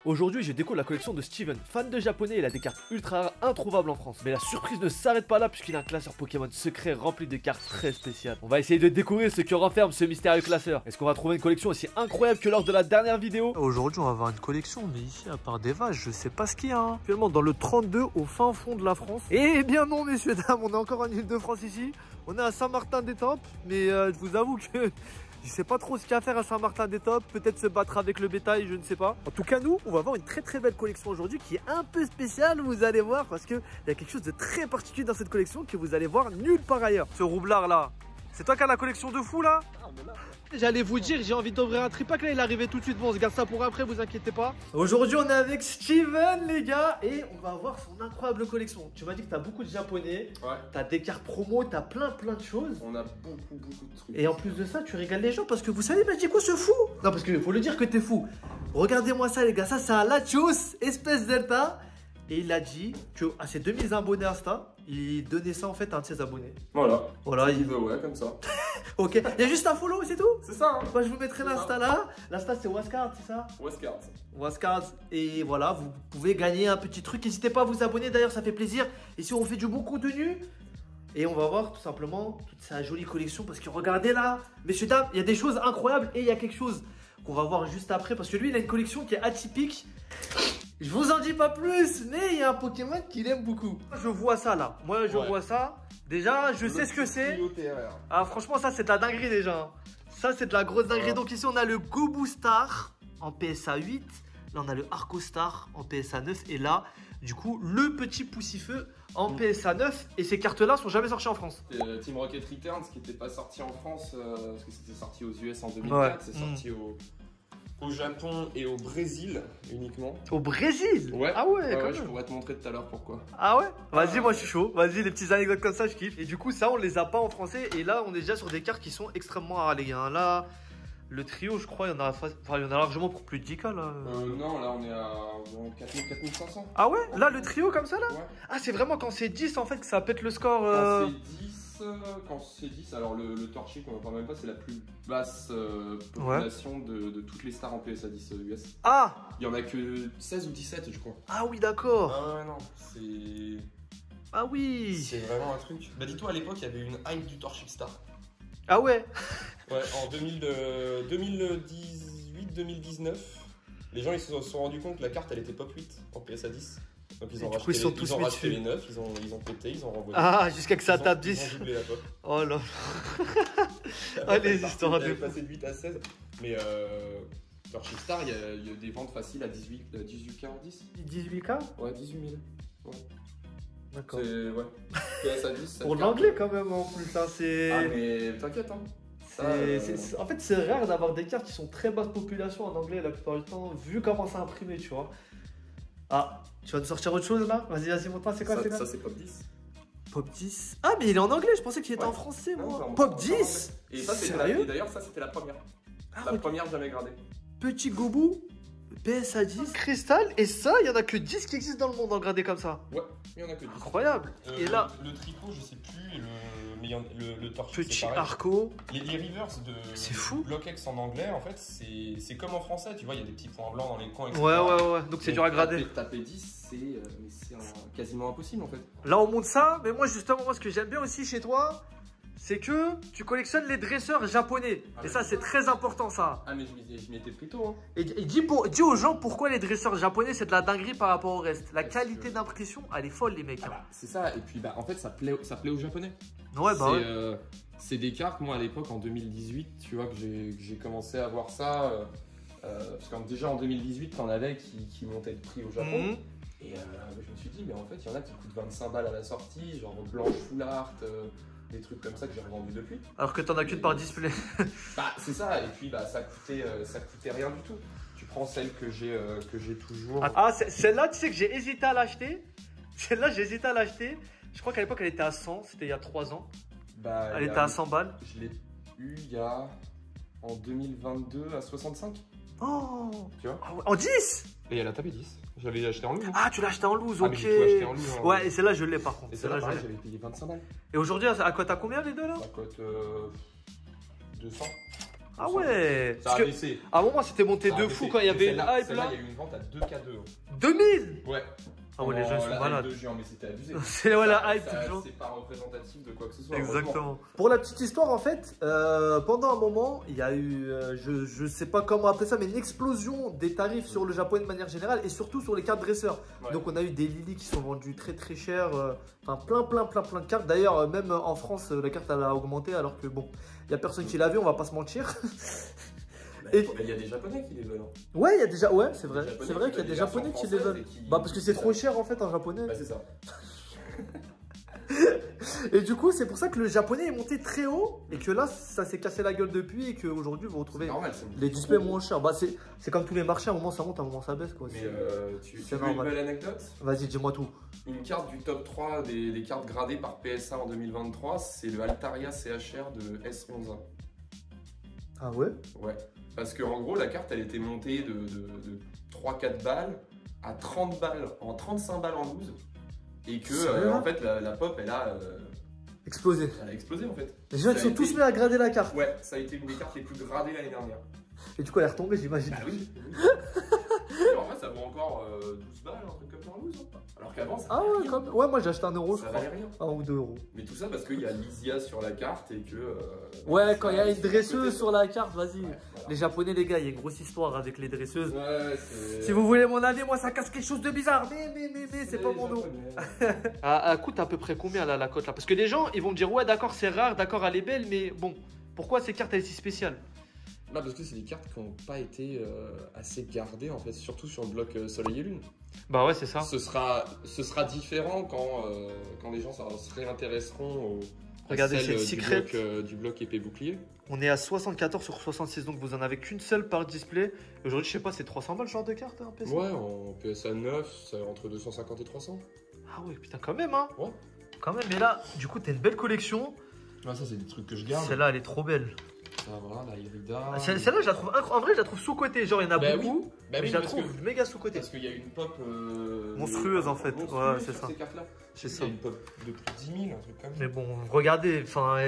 Aujourd'hui, je découvre la collection de Steven. Fan de japonais, il a des cartes ultra rares introuvables en France. Mais la surprise ne s'arrête pas là puisqu'il a un classeur Pokémon secret rempli de cartes très spéciales. On va essayer de découvrir ce que renferme ce mystérieux classeur. Est-ce qu'on va trouver une collection aussi incroyable que lors de la dernière vidéo? Aujourd'hui, on va avoir une collection, mais ici, à part des vaches, je sais pas ce qu'il y a. Actuellement, dans le 32, au fin fond de la France. Eh bien non, messieurs, dames, on est encore en Ile-de-France ici. On est à Saint-Martin-des-Tempes, mais je vous avoue que... je sais pas trop ce qu'il y a à faire à Saint-Martin-des-Tempes, peut-être se battre avec le bétail, je ne sais pas. En tout cas, nous, on va avoir une très belle collection aujourd'hui qui est un peu spéciale, vous allez voir, parce qu'il y a quelque chose de très particulier dans cette collection que vous allez voir nulle part ailleurs. Ce roublard là, c'est toi qui as la collection de fou là? J'allais vous dire, j'ai envie d'ouvrir un tripack là, il est arrivé tout de suite. Bon, on se garde ça pour après, vous inquiétez pas. Aujourd'hui, on est avec Steven, les gars, et on va voir son incroyable collection. Tu m'as dit que t'as beaucoup de japonais, ouais. T'as des cartes promo, t'as plein de choses. On a beaucoup de trucs. Et en plus de ça, tu régales les gens parce que vous savez, il m'a dit quoi ce fou? Non, parce qu'il faut le dire que t'es fou. Regardez-moi ça, les gars, ça c'est un Latios Espèce Delta. Et il a dit que à ses 2000 abonnés Insta, il donnait ça en fait à un de ses abonnés. Voilà, il veut, ouais, comme ça. Ok, il y a juste un follow, c'est tout? C'est ça, hein. Moi je vous mettrai l'Insta là. L'Insta c'est Wascard, c'est ça? Wascard. Et voilà, vous pouvez gagner un petit truc. N'hésitez pas à vous abonner, d'ailleurs ça fait plaisir. Et si on fait du bon contenu, et on va voir tout simplement toute sa jolie collection. Parce que regardez là, messieurs dames, il y a des choses incroyables. Et il y a quelque chose qu'on va voir juste après. Parce que lui il a une collection qui est atypique. Je vous en dis pas plus, mais il y a un Pokémon qu'il aime beaucoup. Je vois ça là, moi je vois ça. Déjà, je sais ce que c'est. Ah franchement ça c'est de la dinguerie déjà. Ça c'est de la grosse dinguerie. Donc ici on a le Gobu Star en PSA 8. Là on a le Arco Star en PSA 9. Et là, du coup, le petit Poussifeu en PSA 9. Et ces cartes là sont jamais sorties en France. Team Rocket Returns qui n'était pas sorti en France parce que c'était sorti aux US en 2004. C'est sorti au Japon et au Brésil uniquement. Au Brésil? Ouais. Ah ouais, je pourrais te montrer tout à l'heure pourquoi. Ah ouais? Vas-y, moi je suis chaud. Vas-y, les petites anecdotes comme ça, je kiffe. Et du coup, ça, on les a pas en français. Et là, on est déjà sur des cartes qui sont extrêmement rares, les gars. Là, le trio, je crois, il y en a largement pour plus de 10K là. Non, là, on est à 4500. Ah ouais? Là, le trio comme ça là? Ouais. Ah, c'est vraiment quand c'est 10 en fait que ça pète le score. Quand c'est 10, alors le Torchic, on en parle même pas, c'est la plus basse population de toutes les stars en PSA 10 US. Ah! Il y en a que 16 ou 17, je crois. Ah oui, d'accord. Ah ouais, non, c'est... Ah oui! C'est vraiment un truc. Bah dis-toi, à l'époque, il y avait une hype du Torchic Star. Ah ouais? Ouais, en 2018-2019, les gens ils se sont rendus compte que la carte elle était pop 8 en PSA 10. Donc ils ont racheté les 9, ils ont pété, ils ont renvoyé. Ah, jusqu'à que ça tape 10. Ils ont doublé la pop. Oh là. Ah, les histoires de... passé de 8 à 16. Mais Torchic Star, il y a des ventes faciles à 18K en 10. 18K? Ouais, 18 000. Ouais. D'accord. Ouais. PSA 10. Pour l'anglais quand même en plus, hein, c'est... Ah mais t'inquiète, hein. En fait, c'est rare d'avoir des cartes qui sont très basse population en anglais la plupart du temps, vu comment c'est imprimé, tu vois. Ah, tu vas nous sortir autre chose là? Vas-y, montre-moi, c'est quoi? Ça c'est Pop 10. Pop 10? Ah, mais il est en anglais, je pensais qu'il était en français, moi. Non, Pop 10? Et ça, sérieux? Et d'ailleurs, ça c'était la première. Première jamais gradée. Petit Gobu, PSA 10, Cristal, et ça, il y en a que 10 qui existent dans le monde en gradé comme ça. Ouais, il y en a que 10. Incroyable. Et là, le tricot, je sais plus, mais le torche. Petit Arco. Les rivers de BlockX en anglais, en fait, c'est comme en français, tu vois, il y a des petits points blancs dans les coins, etc. Ouais, donc c'est dur à grader. Taper 10, c'est quasiment impossible en fait. Là, on monte ça, mais moi, justement, ce que j'aime bien aussi chez toi, c'est que tu collectionnes les dresseurs japonais. Et ça, c'est très important, ça. Ah, mais je m'y étais pris tôt. Hein. Et dis aux gens pourquoi les dresseurs japonais, c'est de la dinguerie par rapport au reste. La qualité d'impression, elle est folle, les mecs. C'est ça, et puis en fait, ça plaît aux japonais. Ouais, ouais. C'est des cartes, moi, à l'époque, en 2018, tu vois, que j'ai commencé à voir ça. Parce que déjà, en 2018, t'en avais qui montaient le prix au Japon. Et je me suis dit, mais en fait, il y en a qui coûtent 25 balles à la sortie, genre blanche full art. Des trucs comme ça que j'ai revendu depuis. Alors que t'en as qu'une par display. C'est ça, et puis ça coûtait rien du tout. Tu prends celle que j'ai toujours. Ah, celle-là, tu sais que j'ai hésité à l'acheter. Celle-là, j'ai hésité à l'acheter. Je crois qu'à l'époque, elle était à 100, c'était il y a 3 ans. Elle était à 100 balles. Je l'ai eu il y a en 2022 à 65. Oh! Tu vois? Ah ouais. En 10? Et elle a tapé 10. Je l'avais acheté en loose. Ah, tu l'as acheté en loose, ok. Mais j'ai tout acheté en loose. Ouais, et celle-là, je l'ai par contre. Et celle-là, j'avais payé 25 balles. Et aujourd'hui, elle coûte à combien les deux là? Ça coûte 200. Ah ouais. Ça a baissé. À un moment, c'était monté de fou quand il y avait une hype Celle-là, là. il y a eu une vente à 2K2. 2000. Ouais. Ah ouais, les gens ils sont la malades. hype de juin, mais c'était abusé. C'est ouais, la hype Ça, de gens. c'est pas représentatif de quoi que ce soit. Exactement. Pour la petite histoire, en fait, pendant un moment, il y a eu, je sais pas comment appeler ça, mais une explosion des tarifs sur le japonais de manière générale et surtout sur les cartes dresseurs. Ouais. Donc, on a eu des Lily qui sont vendus très très cher, enfin plein de cartes. D'ailleurs, même en France, la carte elle a augmenté alors que bon, il y a personne qui l'a vu, on va pas se mentir. Il y a des Japonais qui les veulent. Hein. Ouais, il y a déjà, ouais, c'est vrai. Des Japonais C'est vrai qui qu'il y a veulent des des Japonais versions qui les veulent. françaises et qui- Bah, parce que c'est trop cher en fait en japonais. Bah, c'est ça. Et du coup, c'est pour ça que le japonais est monté très haut et que là, ça s'est cassé la gueule depuis et qu'aujourd'hui, vous retrouvez Normal, les displays moins chers. Bah, c'est comme tous les marchés, à un moment ça monte, à un moment ça baisse quoi. Mais tu c'est veux une normal. belle anecdote? Vas-y, dis-moi tout. Une carte du top 3 des cartes gradées par PSA en 2023, c'est le Altaria CHR de S11A. Ah ouais? Ouais. Parce que en gros, la carte, elle était montée de 3-4 balles à 30 balles, en 35 balles en loose. Et que, Sérieux, en fait, la pop, elle a Explosé. explosé, en fait. Les gens ils Ça a sont été- tous mis à grader la carte. Ouais, ça a été une des cartes les plus gradées l'année dernière. Et du coup, elle est retombée, j'imagine. Bah oui. En vrai, ça vaut encore 12 balles, un truc comme ça en loose. Hein. Alors qu'avant, ça Ah valait ouais, rien. quand même. Ouais, moi j'ai acheté 1 euro, je Ça crois. valait rien. 1 ou 2 euros. Mais tout ça parce qu'il y a Lysia sur la carte et que. Ouais, quand il y a ça- une dresseuse côté- sur la carte, vas-y. Ouais, voilà. Les japonais, les gars, il y a une grosse histoire avec les dresseuses. Ouais, c'est. Si vous voulez mon avis, moi ça casse quelque chose de bizarre. Mais, c'est pas mon nom. Elle coûte à peu près combien là, la cote là? Parce que les gens ils vont me dire ouais d'accord c'est rare, d'accord elle est belle, mais bon, pourquoi ces cartes elles sont si spéciales? Bah parce que c'est des cartes qui n'ont pas été assez gardées en fait, surtout sur le bloc Soleil et Lune. Bah ouais c'est ça. Ce sera différent quand les gens se réintéresseront Regardez, c'est Secret. Du bloc épée bouclier. On est à 74 sur 66 donc vous en avez qu'une seule par display. Aujourd'hui je sais pas c'est 300 balles ce genre de carte hein, PSA. Ouais, en PSA 9, c'est entre 250 et 300. Ah ouais putain quand même hein. Ouais. Quand même mais là du coup t'as une belle collection. Ouais, ça c'est des trucs que je garde. Celle-là elle est trop belle. Ça voilà, la Irida. Celle-là je la trouve en vrai je la trouve sous-côté. Genre il y en a Bah beaucoup. Bah mais oui, je la parce trouve méga sous-côté. Parce qu'il y a une pop Monstrueuse, en fait. monstrueuse Ouais, c'est sur ça. Ces cartes-là. C'est Il y ça. a une pop de plus de 10 000, un truc comme ça. Mais bon, regardez, enfin,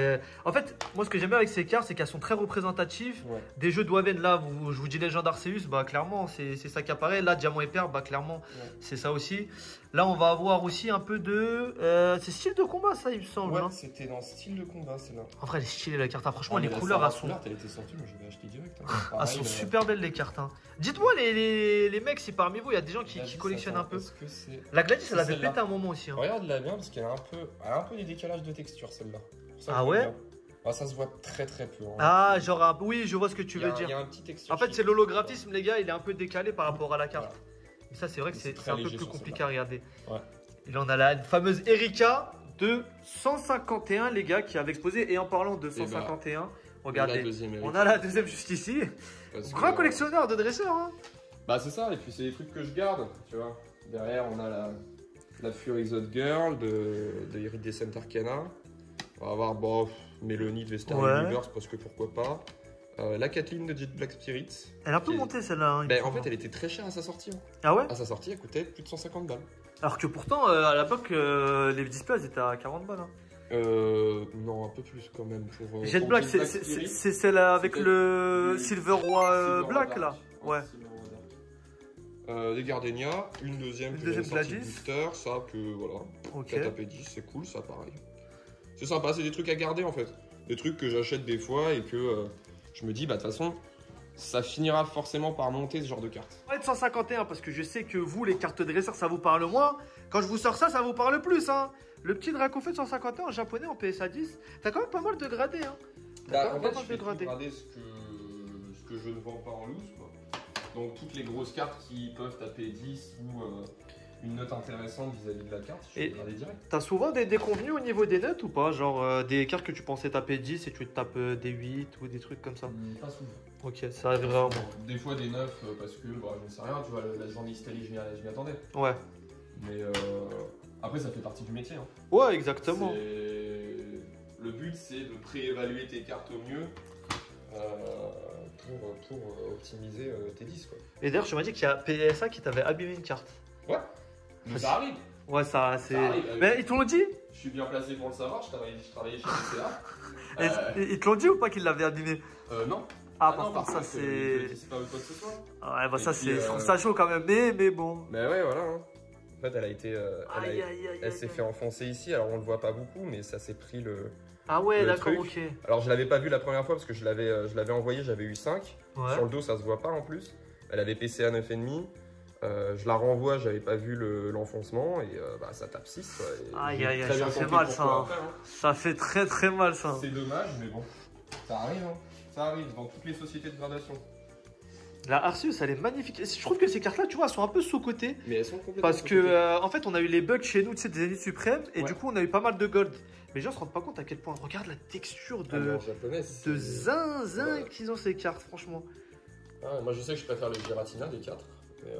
en fait, moi ce que j'aime bien avec ces cartes, c'est qu'elles sont très représentatives. Ouais. Des jeux de Waven, là, je vous dis Légende Arceus, bah clairement, c'est ça qui apparaît. Là, Diamant et Perle, bah clairement, Ouais. c'est ça aussi. Là, on va avoir aussi un peu de. C'est style de combat, ça, il me semble. Ouais, Hein. c'était dans style de combat, celle-là. En vrai, elle est stylée la carte. Hein. Franchement, Ah, les mais la couleurs, Sarah elles sont. Poulard, elle était sortie, moi j'avais acheté direct. Hein. Elles Pareil, sont super belles les cartes. Hein. Dites-moi les mecs si parmi vous il y a des gens qui Gladys, collectionnent attends, un peu. parce que c'est- La Gladys elle avait celle-là. pété un moment aussi. Hein. Regarde-la bien parce qu'elle a un peu des décalages de texture celle-là. Pour ça que Ah je ouais l'aime bien. Ah, ça se voit très très peu. Hein. Ah genre oui je vois ce que tu Il y a veux un- dire. Il y a un petit texture. En fait sheet. c'est l'holographisme les gars il est un peu décalé par rapport à la carte. Voilà. Mais ça c'est vrai que C'est c'est très un peu léger plus sur compliqué celle-là. à regarder. Ouais. Et là on a la fameuse Erika de 151 les gars qui avait exposé et en parlant de 151 La regardez deuxième on Erika, a la deuxième juste ici. parce Grand que- collectionneur de dresseurs hein. Bah c'est ça, et puis c'est des trucs que je garde, tu vois. Derrière on a la Furyzode Girl de Iridescent Arcana. On va avoir bon, Mélanie de Vestar Ouais. Universe parce que pourquoi pas. La Kathleen de Jet Black Spirit. Elle a un peu Qui est- monté celle-là. Hein, il me Ben, en semble. fait elle était très chère à sa sortie. Hein. Ah ouais. À sa sortie elle coûtait plus de 150 balles. Alors que pourtant à l'époque les displays elles étaient à 40 balles. Hein. Non, un peu plus quand même pour. Jet pour Black Jet c'est Spirit. celle avec C'était le le Silver Roi Silver Black Dark. là. Ouais. Silver Dark. Des Gardenia, une deuxième Une que deuxième j'avais sortie Gladys. de booster, ça que voilà. Ok. 4 AP10, c'est cool, ça pareil. C'est sympa, c'est des trucs à garder en fait. Des trucs que j'achète des fois et que je me dis, bah de toute façon, ça finira forcément par monter ce genre de cartes. On va être 151 parce que je sais que vous, les cartes dresseurs, ça vous parle moins. Quand je vous sors ça, ça vous parle plus. Hein. Le petit Dracofeu de 151 en japonais en PSA 10, t'as quand même pas mal de gradés. Hein. Bah, en pas fait, mal je fais de gradés. grader ce que je ne vends pas en loose. Quoi. Donc toutes les grosses cartes qui peuvent taper 10 ou une note intéressante vis-à-vis de la carte, je Et- vais grader direct. T'as souvent des convenus au niveau des notes ou pas? Genre des cartes que tu pensais taper 10 et tu te tapes des 8 ou des trucs comme ça. Pas souvent. Ok, ça arrive vraiment. Des fois des 9 parce que bah, je ne sais rien, tu vois, la journée Italie, je m'y attendais. Ouais. Mais après, ça fait partie du métier. Hein. Ouais, exactement. Le but, c'est de préévaluer tes cartes au mieux pour optimiser tes 10. Quoi. Et d'ailleurs, tu m'as dit qu'il y a PSA qui t'avait abîmé une carte. Ouais, mais ça arrive. Ouais, ça c'est. Ça arrive, Mais ils te l'ont dit? Je suis bien placé pour le savoir, je travaillais chez PCA. Ils te l'ont dit ou pas qu'ils l'avaient abîmé? Non. Ah, non, par contre, ça c'est. C'est pas quoi que ce soit. Ouais, bah Et ça puis, c'est. Je trouve ça chaud quand même, mais bon. Mais ouais, voilà. Hein. En fait, elle a été. Aïe, aïe, aïe. Elle s'est fait enfoncer ici, alors on le voit pas beaucoup, mais ça s'est pris le. Ah ouais, le d'accord, truc. ok. Alors je l'avais pas vu la première fois parce que je l'avais envoyé, j'avais eu 5. Ouais. Sur le dos, ça se voit pas en plus. Elle avait PCA 9,5. Je la renvoie, j'avais pas vu l'enfoncement et bah, ça tape 6. Quoi, aïe, aïe, aïe, ça fait mal ça. Hein. Après, hein. Ça fait très mal ça. C'est dommage, mais bon, ça arrive. Hein. Ça arrive dans toutes les sociétés de gradation. La Arceus, elle est magnifique. Je trouve que ces cartes-là, tu vois, elles sont un peu sous-cotées. Mais elles sont complètement. Parce que, en fait, on a eu les bugs chez nous, tu sais, des Zénith Suprême, et Ouais. du coup, on a eu pas mal de gold. Mais les gens se rendent pas compte à quel point. Regarde la texture de zinzin qu'ils ont ces cartes, franchement. Ah, moi, je sais que je préfère les Giratina des 4. Mais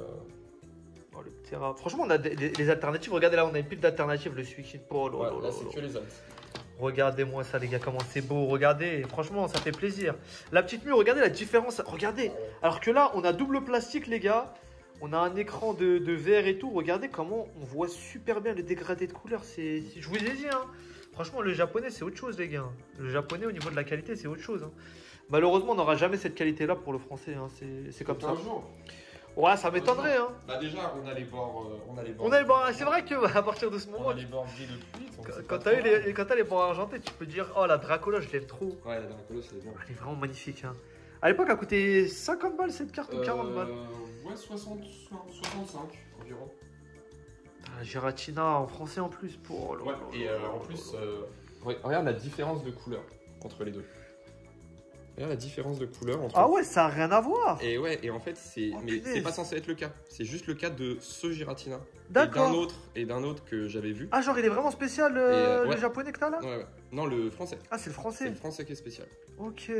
Oh, le Terra. Franchement, on a les alternatives. Regardez là, on a une pile d'alternatives. Le Suicide Pole. ouais, là, c'est que les altes. Regardez-moi ça, les gars, comment c'est beau. Regardez, franchement, ça fait plaisir. La petite mue, regardez la différence. Regardez. Alors que là, on a double plastique, les gars. On a un écran de verre et tout. Regardez comment on voit super bien le dégradé de couleur. Je vous ai dit, hein. Franchement, le japonais, c'est autre chose, les gars. Le japonais, au niveau de la qualité, c'est autre chose. Hein. Malheureusement, on n'aura jamais cette qualité-là pour le français. Hein. C'est comme ça. Un jour. Ouais, ça m'étonnerait. Hein. Bah déjà, on a les bords. C'est vrai qu'à partir de ce moment, On a les bords gris depuis. quand t'as les bords argentés, tu peux dire oh la Dracula, je l'aime trop. Ouais, la Dracula, c'est bien. Elle est vraiment magnifique. Hein. À l'époque, elle coûtait 50 balles cette carte ou 40 balles. Ouais, 65 environ. Ah, Giratina en français en plus. Pour... Ouais, et en plus, regarde la différence de couleur entre les deux. Regarde la différence de couleur entre. Ah ouais, ça a rien à voir. Et ouais, et en fait, c'est. Oh, mais punaise. c'est pas censé être le cas. C'est juste le cas de ce Giratina. D'accord. Et d'un autre que j'avais vu. Ah, genre il est vraiment spécial ouais. le japonais que t'as là. Ouais. Non, le français. Ah, c'est le C'est français. le français qui est spécial. Ok.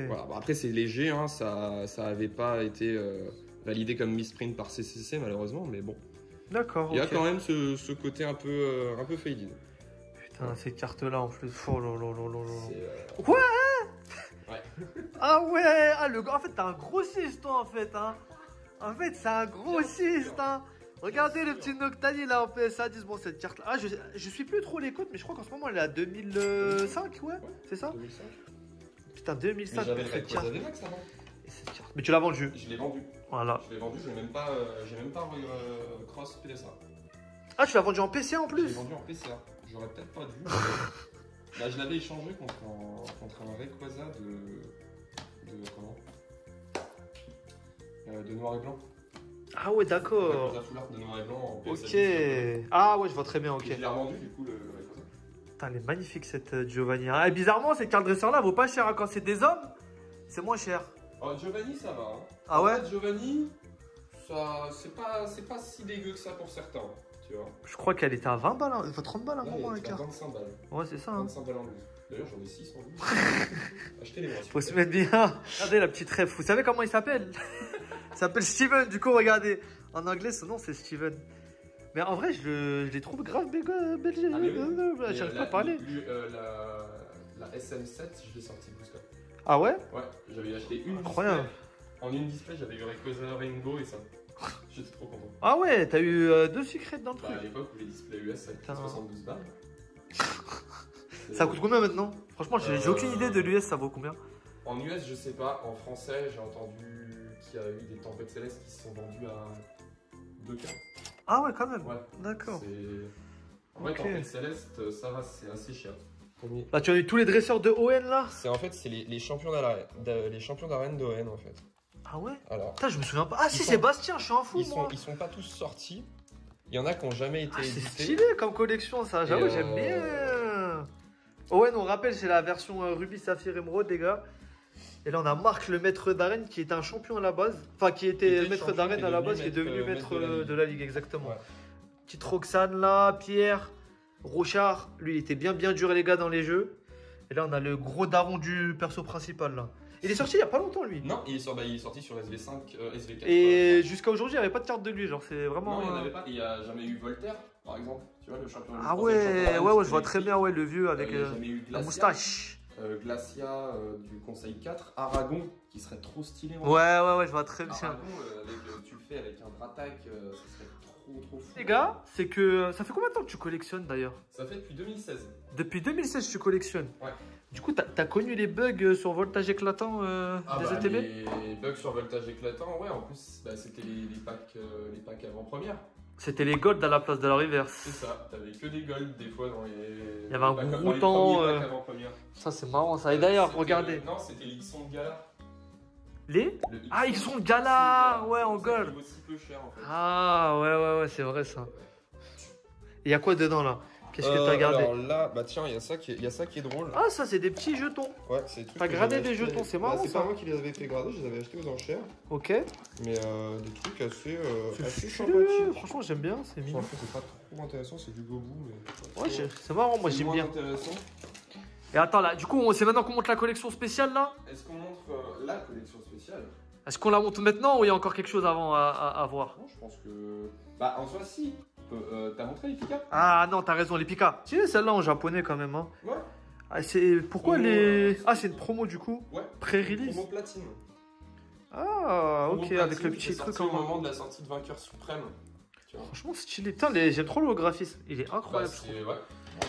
Voilà. Bon, après, c'est léger, hein. Ça avait pas été validé comme misprint par CCC, malheureusement, mais bon. D'accord. Il y a ok. quand même ce côté un peu faded. Putain, ces cartes-là en plus. Oh là là là là là. C'est, Quoi Ouais. Ah ouais, en fait t'as un grossiste toi en fait hein. En fait c'est un grossiste hein. Regardez le petit Noctali là en PSA 10, bon cette carte là. Ah je suis plus trop les cotes mais je crois qu'en ce moment elle est à 2005 ouais, c'est ça 2005. Putain 2005 J'avais pour le cette carte. Rayquaza VMAX avant. Et cette carte. Mais tu l'as vendu. Je l'ai vendu. Voilà. Je l'ai vendu, j'ai même pas cross PSA. Ah tu l'as vendu en PC en Je l'ai plus. vendu en PCA. J'aurais peut-être pas dû. Là, je l'avais échangé contre un Rayquaza de noir et blanc. Ah ouais d'accord. Rayquaza full art de noir et blanc en PSA. Ok. Ah ouais je vois très bien ok. Et je l'ai revendu du coup le Rayquaza. Putain elle est magnifique cette Giovanni. Ah, et bizarrement cette carte dresseur là vaut pas cher hein. Quand c'est des hommes c'est moins cher. Oh, Giovanni ça va. Hein. Ah ouais. En fait, Giovanni, ça c'est pas si dégueu que ça pour certains. Tu vois. Je crois qu'elle était à 20 balles, hein. 30 balles à un Là, moment il la est à carte. 25 balles. Ouais c'est ça hein. 25 balles en loose. D'ailleurs, j'en ai 6 en loose. Achetez-les moi. Faut se mettre bien. Regardez la petite rêve. Vous savez comment il s'appelle? Il s'appelle Steven. Du coup, regardez. En anglais, son nom c'est Steven. Mais en vrai, je les trouve grave belges. Ah, mais oui. J'arrive pas à parler. La SM7, je l'ai sortie plus là. Ah ouais? Ouais, j'avais acheté une Incroyable. display. En une display, j'avais eu Rayquaza Rainbow et ça. J'étais trop content. Ah ouais, t'as eu deux secrets dans le Bah, truc. à l'époque où les displays US ça coûtait Putain. 72 balles. Ça coûte combien maintenant? Franchement, j'ai aucune idée de l'US, ça vaut combien? En US, je sais pas. En français, j'ai entendu qu'il y a eu des tempêtes célestes qui se sont vendues à 2K. Ah ouais, quand même. Ouais. D'accord. En vrai, Ok. tempête céleste, ça va, c'est assez cher. Là, tu as eu tous les dresseurs de ON là? C'est en fait, c'est les champions d'arène d'ON en fait. Ah ouais? Alors, Putain, je me souviens pas. Ah si, sont- Sébastien, je suis un fou moi. ils sont pas tous sortis. Il y en a qui ont jamais été Ah, c'est édités. stylé comme collection ça, j'avoue, Et, j'aime bien. Owen, on rappelle, c'est la version Ruby, Saphir, Emerald, les gars. Et là, on a Marc, le maître d'arène, qui était un champion à la base. Enfin, qui était était maître champion, d'arène qui est à la devenu base, qui est devenu maître maître de la ligue, exactement. Ouais. Petite Roxane là, Pierre, Rochard. Lui, il était bien dur, les gars, dans les jeux. Et là, on a le gros daron du perso principal là. Il est sorti il y a pas longtemps, lui. Non, il est sorti sur SV5, SV4. Et jusqu'à aujourd'hui, il n'y avait pas de carte de lui. Genre, c'est vraiment. Non, il n'y en avait pas. Il n'y a jamais eu Voltaire, par exemple. Tu vois, le champion. Ah le ouais, champion ouais, je d'arène, vois très bien, ouais, le vieux avec Il n'y a jamais eu la Glacia, moustache. Glacia du Conseil 4, Aragon, qui serait trop stylé. Ouais, je vois très bien. Aragon, tu le fais avec un Dratak, ça serait trop fou. Les gars, c'est que ça fait combien de temps que tu collectionnes d'ailleurs? Ça fait depuis 2016. Depuis 2016, tu collectionnes. Ouais. Du coup, t'as connu les bugs sur voltage éclatant des ETB? Les bugs sur voltage éclatant, ouais, en plus, bah, c'était les packs avant-première. C'était les golds à la place de la reverse. C'est ça, t'avais que des golds des fois dans les. Il y avait un packs- gros dans les temps, premiers packs avant-première. Ça, c'est marrant ça. Et d'ailleurs, C'était- regardez. Non, c'était l'Ixon de Gala. Les Le Ah, Ixon- ils sont Ixon gala, ouais, c'est en pour ça qu'il gold. vaut aussi peu cher en fait. Ah, ouais, c'est vrai ça. Il y a quoi dedans là? Qu'est-ce que t'as gardé? Alors là, bah tiens, il y a ça qui est drôle. Ah, ça, c'est des petits jetons. Ouais, c'est des trucs T'as que gradé j'avais des achetés. jetons, c'est marrant, C'est ça. pas moi qui les avais fait grader, je les avais achetés aux enchères. Ok. Mais des trucs assez C'est sympathiques. franchement, j'aime bien, c'est mignon. Franchement, c'est pas trop intéressant, c'est du gobou, mais. Ouais, c'est marrant, moi C'est j'aime moins bien. intéressant. Et attends, là, du coup, c'est maintenant qu'on monte la collection spéciale là? Est-ce qu'on montre la collection spéciale? Est-ce qu'on la monte maintenant ou il y a encore quelque chose avant à voir? Non, je pense que. Bah, en soi, si. T'as montré les Pika? Ah non, t'as raison, les Pika. Tu sais, celle-là en japonais quand même. Hein. Ouais. Ah, c'est pourquoi Promo, les. Ah, c'est une promo du coup? Ouais. Pré-release? Promo platine. Ah, Promo ok, platine, avec le qui petit est truc sorti en au moment de la sortie de Vainqueur Suprême. Tu vois. Franchement, stylé. Putain, j'aime trop le graphisme. Il est Bah, incroyable, je trouve. c'est. Ouais.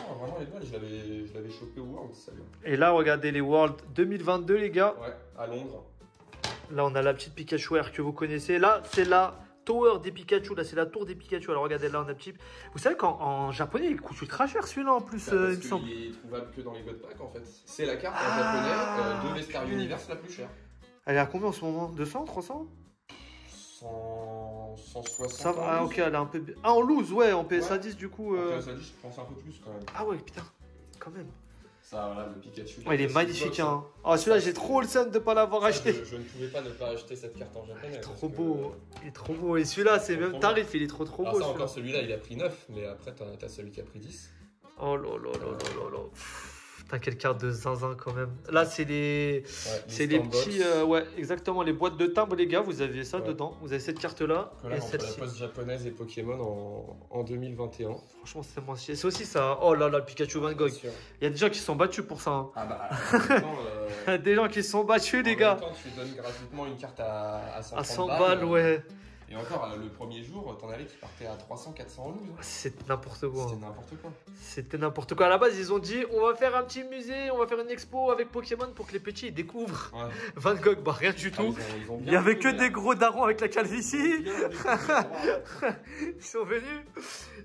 Non, vraiment, les balles, je l'avais chopé au World, ça vient. Et là, regardez les World 2022, les gars. Ouais, à Londres. Là, on a la petite Pikachu Air que vous connaissez. Là, c'est la Tower des Pikachu. Là, c'est la tour des Pikachu. Alors, regardez, là, on a petit. Vous savez qu'en japonais, il coûte ultra cher celui-là en plus, Bah, parce il me semble. qu'il est trouvable que dans les God Pack en fait. C'est la carte en Ah, japonais de Vestar Universe la plus chère. Elle est à combien en ce moment? 200, 300? 160. Ça va, ah, ok, elle est un peu. Ah, en loose, ouais, en PSA Ouais. 10, du coup. Après, ça dit, je pense un peu plus quand même. Ah, ouais, putain, quand même. Ça, voilà, le Pikachu. Ouais, il est magnifique, hein. Ah, celui-là, j'ai trop le seum de pas l'avoir acheté. Je ne pouvais pas ne pas acheter cette carte en japonais. Il est parce trop que- beau. Il est trop beau. Et celui-là, c'est Trop même beau. tarif, il est trop Alors, beau. ça, Celui-là. encore celui-là, il a pris 9, mais après, t'as celui qui a pris 10. Oh là là là là là là. Putain, quelle carte de zinzin quand même. Là, c'est les. Ouais, C'est les Stambox. petits. Ouais, exactement, les boîtes de timbres, les gars. Vous avez ça Ouais. dedans. Vous avez cette carte-là Voilà, et entre la celle-ci. poste japonaise et Pokémon en 2021. Franchement, c'est moins chier. C'est aussi ça. Oh là là, le Pikachu Van Gogh. Bien sûr. Il y a des gens qui se sont battus pour ça. Hein. Ah bah, en même temps, Il y a des gens qui se sont battus, les gars. En même temps, tu donnes gratuitement une carte à 130 À 100 balles, ouais. Et encore, le premier jour, t'en avais qui partaient à 300, 400 en loose. C'est n'importe quoi. C'était n'importe quoi. C'était n'importe quoi. À la base, ils ont dit on va faire un petit musée, on va faire une expo avec Pokémon pour que les petits ils découvrent. Ouais. Van Gogh, bah rien du Ah, tout. ils ont Il bien y avait que découvert. des gros darons avec la calvitie. Ils ont bien découvert. Ils sont venus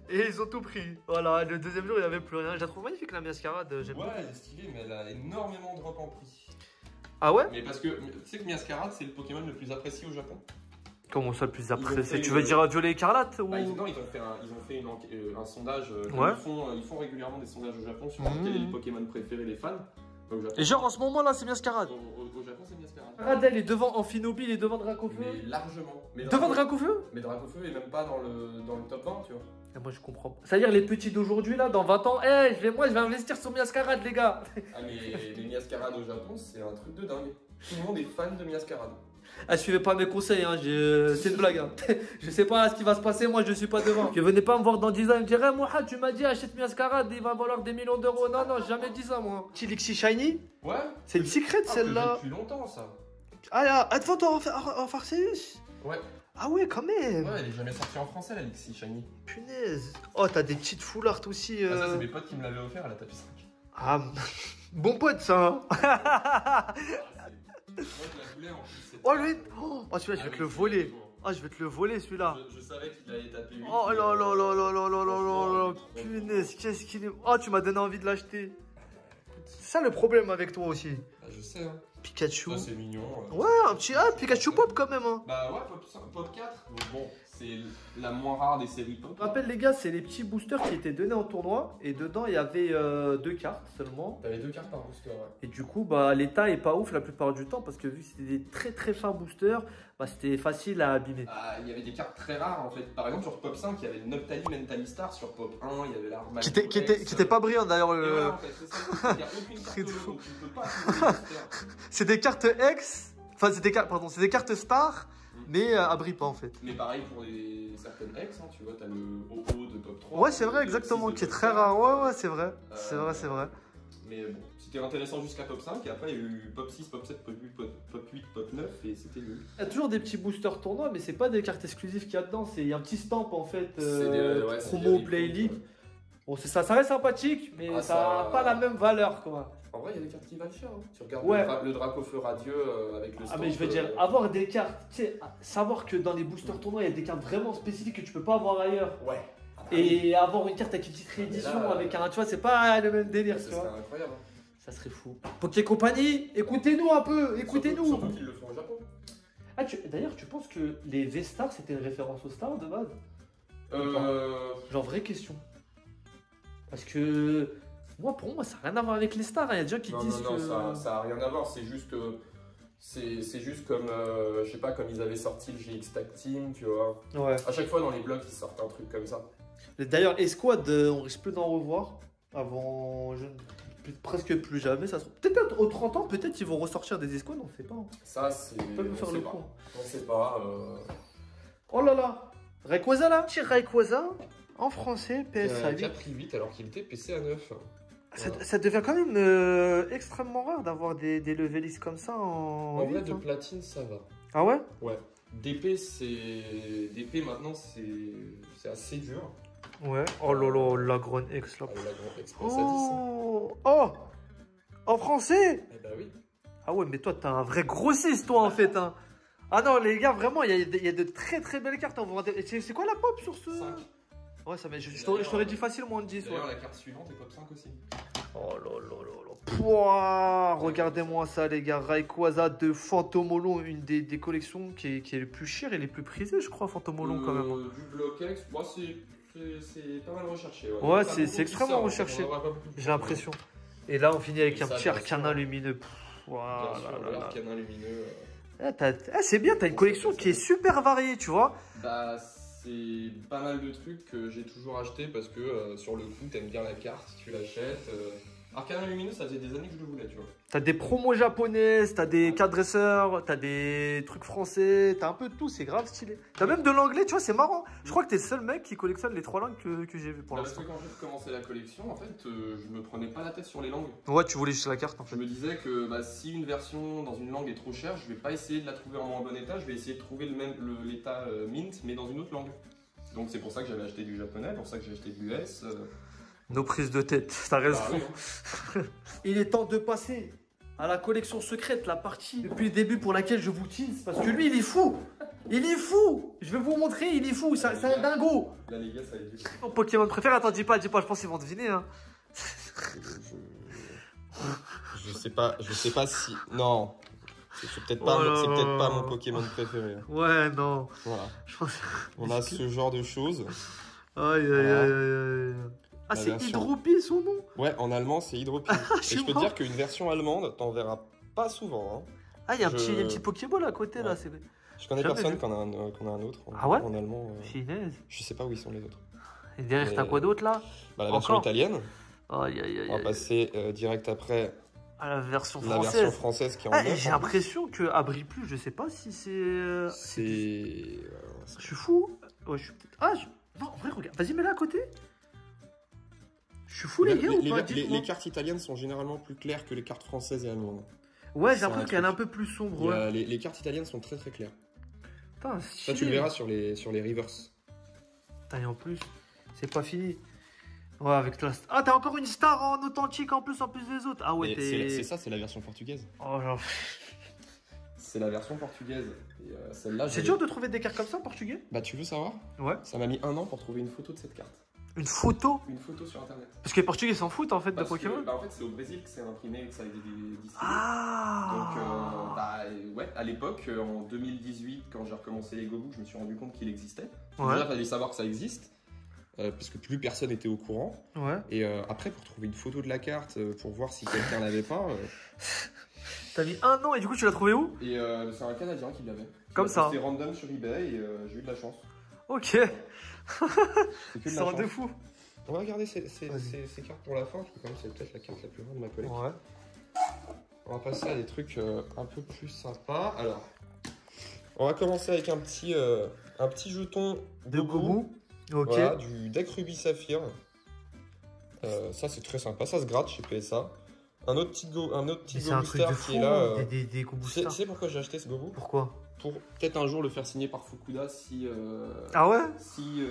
et ils ont tout pris. Voilà, le deuxième jour, il n'y avait plus rien. Je la trouve magnifique la Miascarade. J'aime Ouais, beaucoup. elle est stylée, mais elle a énormément drop en prix. Ah ouais? Mais parce que, tu sais que Miascarade, c'est le Pokémon le plus apprécié au Japon. Comment ça, le plus Ils ont apprécié? fait Tu une- veux dire violet écarlate ou... Bah, non, ils ont fait un sondage. Ouais. Ils font régulièrement des sondages au Japon sur Mhm. quel est le Pokémon préféré des fans. Au Japon, Et genre en ce moment là, c'est Miascarade. au Japon, c'est Miascarade. Radel est devant Amphinobi, il est devant Dracofeu. Mais largement. Mais Devant Dracofeu? Mais Dracofeu est même pas dans le top 20, tu vois. Et moi je comprends pas. C'est-à-dire les petits d'aujourd'hui là, dans 20 ans, moi je vais investir sur Miascarade les gars. Ah, mais les Miascarades au Japon, c'est un truc de dingue. Tout le monde est fan de Miascarade. Ah, suivez pas mes conseils, hein. C'est une blague. Hein. Je sais pas ce qui va se passer, moi je suis pas devant. Que venez pas me voir dans 10 ans et me dire, hey, Mohamed, tu m'as dit achète Miascarade, il va valoir des millions d'euros. Non, non, j'ai jamais dit ça moi. Tilixi Shiny, Ouais. c'est une secret Ah, celle-là. depuis longtemps, ça. Ah, là, devant toi en Farceus. Ouais. Ah ouais, quand même. Ouais, elle est jamais sortie en français, la Lixie Shiny. Punaise. Oh, t'as des petites full art aussi. Ah, ça, c'est mes potes qui me l'avaient offert à la tapis 5. Ah, bon pote ça. Hein. Moi, je la voulais en plus. Oh, lui. Oh, celui-là, je vais te le voler. Ah, je vais te le voler celui-là. Je savais qu'il allait taper 8. Oh là là là là là là là là là. Punaise, qu'est-ce qu'il est. Oh, tu m'as donné envie de l'acheter. C'est ça le problème avec toi aussi. Bah, je sais, hein. Pikachu. Ça, c'est mignon. Ouais, un petit Pikachu Pop quand même. Hein. Bah, ouais, Pop 4. Mais bon, c'est la moins rare des séries Pop. Je rappelle les gars, c'est les petits boosters qui étaient donnés en tournoi. Et dedans, il y avait 2 cartes seulement. T'avais 2 cartes par booster, ouais. Et du coup, bah, l'état est pas ouf la plupart du temps. Parce que vu que c'était des très très fins boosters, bah, c'était facile à abîmer. Ah, il y avait des cartes très rares en fait. Par exemple, sur Pop 5, il y avait le Noctali Mentally Star. Sur Pop 1, il y avait l'arme. Qui était pas brillant d'ailleurs. Et ouais, en fait, c'est ça. Il n'y a aucune carte C'est de fou. donc tu ne peux pas trouver les boosters. C'est des cartes X. Enfin, c'est des cartes, pardon, c'est des cartes stars. Mais à bris pas en fait. Mais pareil pour certaines X, hein, tu vois, t'as le OO de Pop 3. Ouais, c'est vrai, le exactement, 6 de qui est Pop très 4. rare. Ouais, ouais, c'est vrai. C'est vrai, c'est vrai. Mais bon, c'était intéressant jusqu'à Pop 5, et après il y a eu Pop 6, Pop 7, Pop 8, Pop 8, Pop 9, et c'était nul. Il y a toujours des petits boosters tournois, mais c'est pas des cartes exclusives qu'il y a dedans. Il y a un petit stamp en fait, ouais, promo Play League. Bon, ça reste sympathique, mais ça n'a pas la même valeur quoi. En vrai, il y a des cartes qui valent cher. Hein. Tu regardes Ouais. le Dracofeu radieux avec le stamp. Ah, mais je veux dire, avoir des cartes, tu sais, savoir que dans les boosters tournois, il y a des cartes vraiment spécifiques que tu peux pas avoir ailleurs. Ouais. Et avoir une carte avec une petite réédition, là, avec un. Tu vois, c'est pas le même délire, Ça tu vois. serait incroyable. Ça serait fou. Poké Company, écoutez-nous un peu, écoutez-nous. Surtout qu'ils le font au Japon. Ah, d'ailleurs, tu penses que les V-Stars c'était une référence aux stars de base? Genre, vraie question. Parce que. Moi, pour moi, ça n'a rien à voir avec les stars. Il y a des gens qui disent que. Non, ça a rien à voir. C'est juste. C'est juste comme. Je sais pas, comme ils avaient sorti le GX Tag Team, tu vois. Ouais. À chaque fois dans les blogs, ils sortent un truc comme ça. D'ailleurs, Esquad, on risque peu d'en revoir. Avant. Presque plus jamais. Ça peut-être aux 30 ans, peut-être ils vont ressortir des escouades, on sait pas. Hein. Ça, c'est. On peut nous faire le coup. On sait pas. Oh là là, Rayquaza là. Petit Rayquaza en français, PS à 8. Qui a pris 8 alors qu'il était PC à 9. Ça devient quand même extrêmement rare d'avoir des levelis comme ça en 8, vrai, de hein. platine, ça va. Ah ouais? Ouais. DP, DP maintenant, c'est assez dur. Ouais. Oh là là, la Grande X là. La Grande Express à 10. Hein. Oh, en français? Eh bah oui. Ah ouais, mais toi, t'as un vrai grossiste, toi, en fait. Hein. Ah non, les gars, vraiment, il y a de très très belles cartes. C'est quoi la pop sur ce? 5. Ouais, ça, mais je t'aurais dit facilement de 10. D'ailleurs, Ouais. la carte suivante est pop 5 aussi. Oh là là là là. Pouah, regardez-moi ça, les gars. Rayquaza de Fantomolon, une des collections qui est les plus chères et les plus prisées, je crois, Fantomolon, quand même. Hein. Du Block-X, moi, c'est pas mal recherché. Ouais, c'est extrêmement recherché. J'ai l'impression. Et là, on finit avec un petit Arcanin lumineux. Voilà, Arcanin lumineux. C'est bien, t'as une collection qui est super variée, tu vois. Bah, c'est pas mal de trucs que j'ai toujours acheté parce que sur le coup, t'aimes bien la carte, tu l'achètes. Arcanin lumineux, ça faisait des années que je le voulais, tu vois. T'as des promos japonaises, t'as des cartes dresseurs, t'as des trucs français, t'as un peu de tout, c'est grave stylé. T'as même de l'anglais, tu vois, c'est marrant. Je crois que t'es le seul mec qui collectionne les 3 langues que j'ai vu pour Parce l'instant. que quand j'ai commencé la collection, en fait, je me prenais pas la tête sur les langues. Ouais, tu voulais juste la carte en Je fait. me disais que bah, si une version dans une langue est trop chère, je vais pas essayer de la trouver en moins bon état, je vais essayer de trouver l'état mint, mais dans une autre langue. Donc c'est pour ça que j'avais acheté du japonais, pour ça que j'ai acheté de l'US. Nos prises de tête, t'as raison. Bah, oui. Il est temps de passer à la collection secrète, la partie depuis le début pour laquelle je vous tease, parce que lui, il est fou. Il est fou. Je vais vous montrer, il est fou, c'est un dingo. Là les gars, ça va être dur. Mon Pokémon préféré, attends, dis pas, je pense qu'ils vont deviner. Hein. Je sais pas si... Non. C'est peut-être pas mon Pokémon préféré. Ouais, non. Voilà. Je pense... On a ce genre de choses. Aïe, aïe, aïe, aïe. Ah, c'est version... Hydropi son nom? Ouais, en allemand, c'est Hydropi. Et je peux te dire qu'une version allemande, t'en verras pas souvent. Hein. Ah, il y a un petit Pokéball à côté là. Je connais personne qu'on a un autre en allemand. Finesse. Je sais pas où ils sont les autres. Et derrière, t'as quoi d'autre là? Bah, la version italienne. Aïe, aïe, aïe. On va passer direct après à la version française qui est en neuf. J'ai l'impression que Abri Plus, je sais pas si c'est. Je suis fou. Ouais, je suis peut-être. Ah, non, en vrai, regarde. Vas-y, mets-la à côté. Je suis fou, les gars, ou pas? Les cartes italiennes sont généralement plus claires que les cartes françaises et allemandes. Ouais, j'ai l'impression qu'elle est un peu plus sombre. Ouais. Les cartes italiennes sont très très claires. Putain, ça, tu le verras sur les reverse. Putain, et en plus, c'est pas fini. Ouais, avec toi. Ah, t'as encore une star en authentique en plus des autres. Ah ouais, c'est ça, c'est la version portugaise. Oh, genre. C'est la version portugaise. Celle-là. C'est dur de trouver des cartes comme ça en portugais? Bah, tu veux savoir? Ouais. Ça m'a mis 1 an pour trouver une photo de cette carte. Une photo? Une photo sur internet. Parce que les Portugais s'en foutent en fait de Pokémon? En fait, c'est au Brésil que c'est imprimé, que ça a été distribué. Ah. Donc, ouais, à l'époque, en 2018, quand j'ai recommencé les Go-Book, je me suis rendu compte qu'il existait. Ouais. Déjà, il fallait savoir que ça existe. Parce que plus personne n'était au courant. Ouais. Et après, pour trouver une photo de la carte, pour voir si quelqu'un l'avait pas. T'as mis 1 an et du coup, tu l'as trouvé où? Et c'est un Canadien qui l'avait. Comme ça. C'était random sur eBay et j'ai eu de la chance. Ok. C'est de fou. On va regarder ces cartes pour la fin, parce que quand même c'est peut-être la carte la plus grande de ma collection. Ouais. On va passer à des trucs un peu plus sympas. Alors, on va commencer avec un petit jeton de Gomu. Ok. Voilà, du deck Ruby Saphir. Ça c'est très sympa, ça se gratte chez PSA. Un autre petit Go C'est un truc Booster de fou, qui est là. des Go Tu sais Boosters. pourquoi j'ai acheté ce Gobu? Pourquoi? Pour peut-être un jour le faire signer par Fukuda si, Ah ouais? si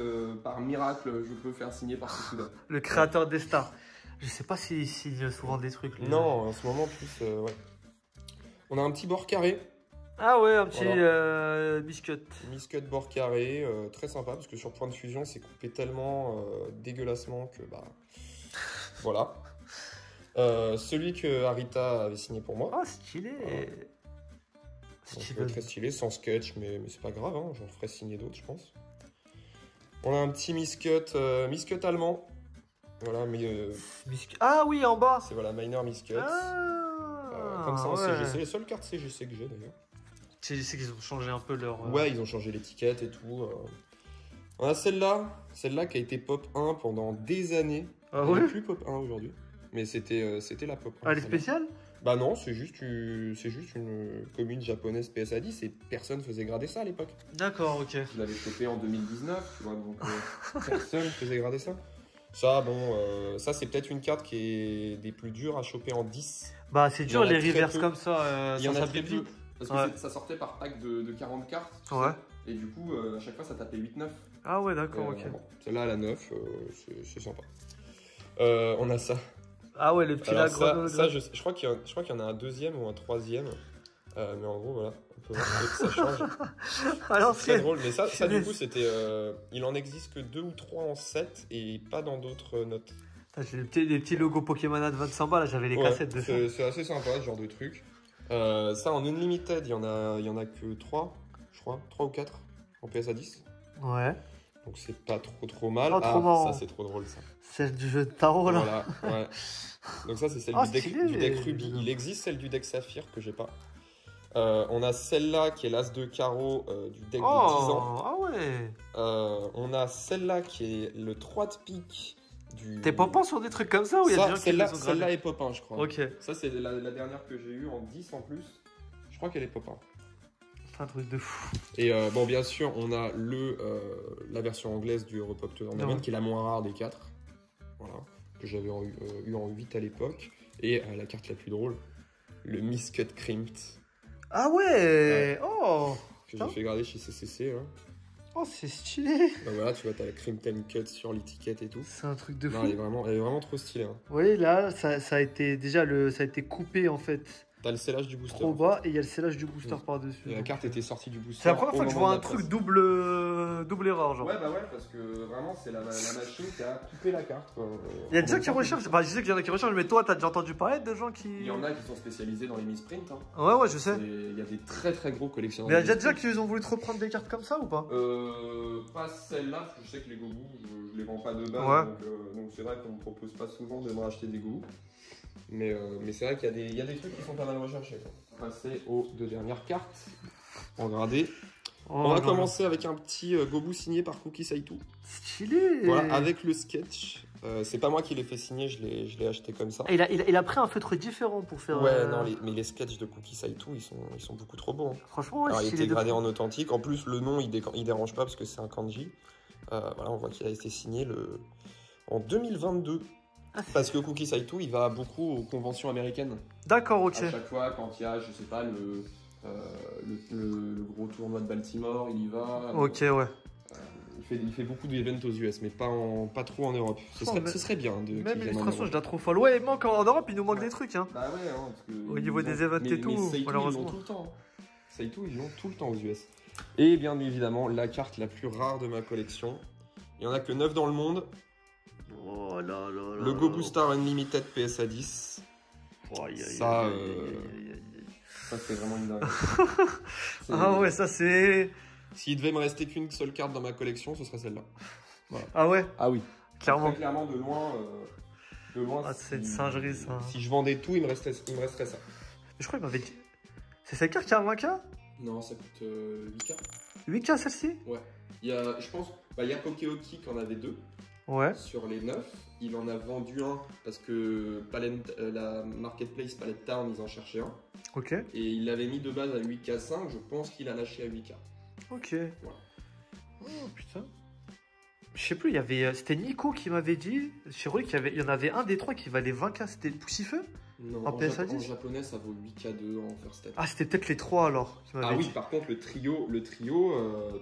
par miracle je peux faire signer par Fukuda. Le créateur des stars. Je sais pas s'il signe souvent des trucs. Lui. Non, en ce moment plus, ouais. On a un petit bord carré, Ah ouais, un petit Voilà. biscuit. Miscut bord carré, très sympa parce que sur point de fusion c'est coupé tellement dégueulassement que bah voilà. Celui que Arita avait signé pour moi. Ah, stylé. Voilà. Donc, très stylé, sans sketch, mais c'est pas grave, hein, j'en ferai signer d'autres, je pense. On a un petit Miscut allemand. Voilà, mais Ah oui, en bas. c'est voilà, minor Miscut. Ah, Comme ça en ouais. CGC, les seules cartes CGC que j'ai d'ailleurs. Je sais qu'ils ont changé un peu leur. Ouais, ils ont changé l'étiquette et tout. On a celle-là qui a été pop 1 pendant des années. Ah Elle ouais. est plus pop 1 aujourd'hui. Mais c'était la pop 1. Elle est celle-là. spéciale? Bah non, c'est juste une commune japonaise PSA 10 et personne faisait grader ça à l'époque. D'accord, ok. Je l'avais chopé en 2019, tu vois, donc personne faisait grader ça. Ça, bon, ça c'est peut-être une carte qui est des plus dures à choper en 10. Bah, c'est Il y dur en a les très reverse peu. comme ça. Il y en ça a très s'abîme peu. vite. Parce que Ouais. ça sortait par pack de 40 cartes. tu Ouais. sais, et du coup, à chaque fois, ça tapait 8-9. Ah ouais, d'accord, ok. Bon, celle-là, à la 9, c'est sympa. On a ça. Ah ouais, le petit Alors lac. ça je crois qu'il y en a un deuxième ou un troisième. Mais en gros, voilà, on peut voir que ça change. Alors, C'est très drôle, mais ça du coup, c'était. Il en existe que 2 ou 3 en 7 et pas dans d'autres notes. J'ai les petits logos Pokémon de 25 balles, là, j'avais les Ouais, cassettes dessus. c'est assez sympa ce genre de truc. Ça en Unlimited, il y en a que 3, je crois, 3 ou 4 en PSA 10. Ouais. Donc c'est pas trop mal. Pas trop marrant. Ça c'est trop drôle ça. Celle du jeu de tarot, là. Voilà, ouais. Donc ça c'est celle Ah, du deck, stylé. du deck Ruby. Il existe celle du deck Saphir que j'ai pas. On a celle-là qui est l'As de carreau du deck de 10 ans. Oh, ah ouais. On a celle-là qui est le 3 de pique du... T'es pas sur des trucs comme ça ou il y a des gens qui les ont Celle-là gravés? est pop 1 je crois. Ok. Ça c'est la dernière que j'ai eue en 10 en plus. Je crois qu'elle est pop 1. C'est un truc de fou. Et bon bien sûr on a la version anglaise du Europop Tournament Ouais. qui est la moins rare des 4. Voilà. Que j'avais eu en 8 à l'époque. Et la carte la plus drôle, le Miscut Crimped. Ah ouais. Oh. Que j'ai fait grader chez CCC. Hein. Oh, c'est stylé. Donc voilà, tu vois, t'as la Crimped Cut sur l'étiquette et tout. C'est un truc de Non, fou. elle est vraiment trop stylée. Hein. Oui, là, ça a été déjà ça a été coupé en fait T'as le scellage du booster. trop bas et il y a le scellage du booster par-dessus. Et la Donc, carte était sortie du booster. c'est la première au fois que je moment vois de un la truc presse. double erreur, genre. Ouais, bah ouais, parce que vraiment, c'est la machine qui a coupé la carte. Quoi. Il y a des gens qui recherchent, bah, je sais qu'il y en a qui recherchent, mais toi, t'as déjà entendu parler de gens qui. Il y en a qui sont spécialisés dans les misprints. Hein. Ouais, je sais. Il y a des très gros collectionneurs. Mais il y a déjà de des gens misprints. qui ont voulu te reprendre des cartes comme ça ou pas? Pas celle-là, parce que je sais que les Gobu, je les vends pas de base. Ouais. Donc c'est vrai qu'on me propose pas souvent de me racheter des Gobu. Mais c'est vrai qu'il y a des trucs qui sont pas mal recherchés. Quoi. On va passer aux 2 dernières cartes en gradé. Oh, On va non. commencer avec un petit Gobu signé par Cookie Saito. Stylé. Voilà, avec le sketch. C'est pas moi qui l'ai fait signer, je l'ai acheté comme ça. Et il a pris un feutre différent pour faire. Ouais, non, mais les sketchs de Cookie Saito, ils sont beaucoup trop beaux. Hein. Franchement, ouais, Alors, il stylé était de gradé fou. en authentique. En plus, le nom, il dérange pas parce que c'est un kanji. Voilà, on voit qu'il a été signé en 2022. Ah, c'est- Parce que Cookie Saito, il va beaucoup aux conventions américaines. D'accord, ok. À chaque fois, quand il y a, je sais pas, le gros tournoi de Baltimore, il y va. Ok, ouais. Il fait beaucoup d'events aux US, mais pas trop en Europe. Ce Oh, serait bien de. Même qu'il vienne en l'illustration, Europe. je la trouve folle. Ouais, il manque en Europe, il nous manque des trucs, hein. Bah ouais, hein, parce que Au niveau des events et tout, mais Saito, malheureusement. ils l'ont tout le temps. Saito, ils l'ont tout le temps aux US. Et bien évidemment, la carte la plus rare de ma collection. Il y en a que 9 dans le monde. Oh là là là. Le Go Booster Unlimited PSA 10. Oh, aïe, aïe, Ça, aïe, aïe, aïe, aïe. Ça, c'est vraiment une dingue. Ah ouais, ça c'est. S'il devait me rester qu'une seule carte dans ma collection, ce serait celle-là. Ah ouais, Ah oui. clairement. Très clairement, de loin. Ah, c'est une singerie, ça. Si je vendais tout, il me resterait ça. Je crois qu'il m'avait dit. C'est cette carte qui a 20K? Non, ça coûte 8K. 8K celle-ci? Ouais. Il y a, je pense, il y a Pokéhockey qui en avait 2 Ouais. sur les 9. Il en a vendu un parce que la marketplace Palette Town, ils en cherchaient un. Ok. Et il l'avait mis de base à 8K5. Je pense qu'il a lâché à 8K. Ok. Voilà. Oh putain. Je sais plus, il y avait. C'était Nico qui m'avait dit. Chez Roy, il y en avait un des trois qui valait 20K. C'était Poussifeu? Non, En PSA10 en japonais, ça vaut 8K2 en first step. Ah, c'était peut-être les 3 alors. qui m'avaient Ah oui, dit. par contre, le trio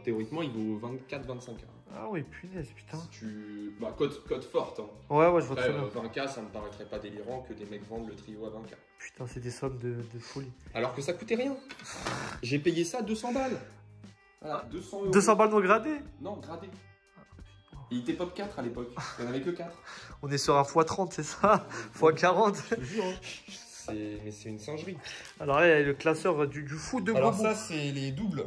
théoriquement, il vaut 24-25K. Ah oui, punaise, putain. Si tu... Bah, cote forte. Hein. Ouais, je vois Après, très bien. 20K, ça me paraîtrait pas délirant que des mecs vendent le trio à 20K. Putain, c'est des sommes de folie. Alors que ça coûtait rien. J'ai payé ça 200 balles. Voilà, 200 euros. 200 balles non gradées. Non, gradé. Il était pop 4 à l'époque. Il n'y en avait que 4. On est sur un x30, c'est ça? x40. Je te jure, hein. Mais c'est une singerie. Alors là, il y a le classeur du fou de Alors Gobo. ça, c'est les doubles.